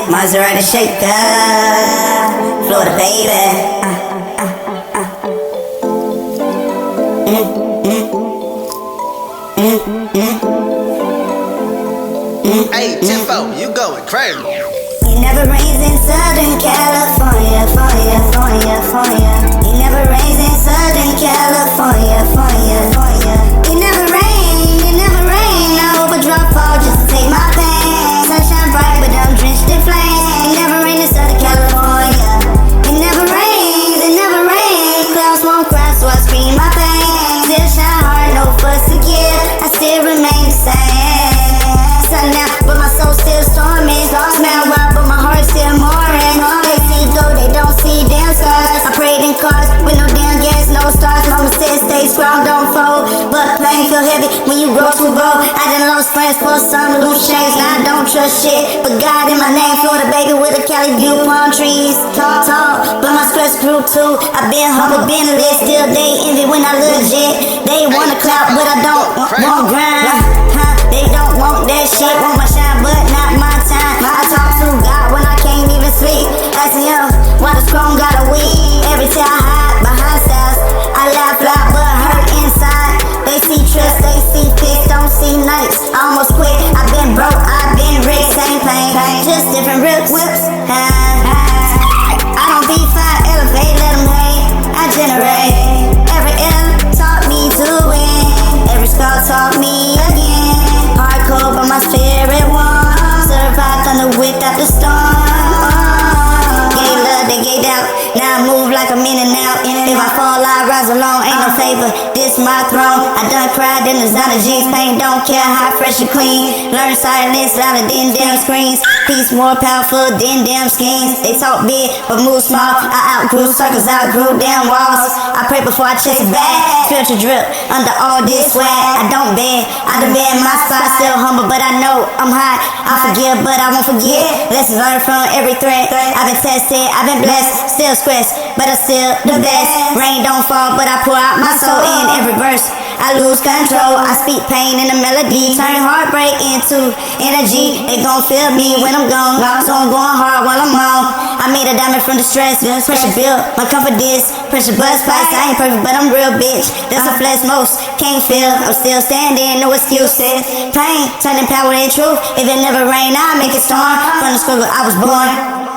Maserati Shaka, Florida baby. Hey, Tifo, you going crazy. It never rains in Southern California, It never rains in Southern California, It never rain. I hope a drop fall just to take my pain. Sunshine bright, but I'm drenched in flames. It never rains in Southern California. It never rains. Clouds won't cry, so I scream my pain. Still shine hard, no fuss to give. I still remain the same. Sun out, but my soul still storming. Smell wild, but my heart still mooring. They see though they don't see damn stars. I prayed in cars with no damn gas, no stars. Mama said stay strong, don't fold. But pain feel heavy when you grow too bold. I done lost friends for some loose change. Now I don't trust shit, but God in my name. Florida baby with a Cali view, palm trees. Tall, but my stress grew too. I been humble, been lit, still they envy when I legit. They want a clout, but I don't want grind. They don't want that shit, want my shine, but not my time. I talk to God when I can't even sleep. Asking him why the strong got a weak. Every time I hide behind styles, I laugh loud but hurt inside. They see trust, they see peace, don't see nights. I almost quit, I've been broke, I've been rich, same pain, just different whips. I don't be fire, elevate, let them hate. I generate. Every L taught me to win. Every scar taught me again. Hardcore, but my spirit won. Survived thunder without the storm. Gave love, they gave out. Now I move like I'm in and out. If I fall, I rise alone. Ain't no favor, this my throne. I done cried in designer jeans. Pain don't care how fresh or clean. Learn silence louder than damn screens. Peace more powerful than damn schemes. They talk big, but move small. I outgrew circles, outgrew damn walls. I pray before I chase it back. Spiritual drip under all this swag. I don't beg, I done been my spot. Still humble, but I know I'm high. I forgive, but I won't forget. Lessons learned from every threat. I've been tested, I've been blessed. Still stressed, but I'm still the best. Rain don't fall, but I pour out my soul in every verse. I lose control, I speak pain in the melody. Turn heartbreak into energy. They gon' feel me when I'm gone, so I'm going hard while I'm on. I made a diamond from the stress. Pressure built, my confidence. Pressure buzz spikes, I ain't perfect, but I'm real, bitch. That's a flesh most can't feel. I'm still standing, no excuses. Pain, turning power into truth. If it never rain, I make it storm. From the struggle I was born.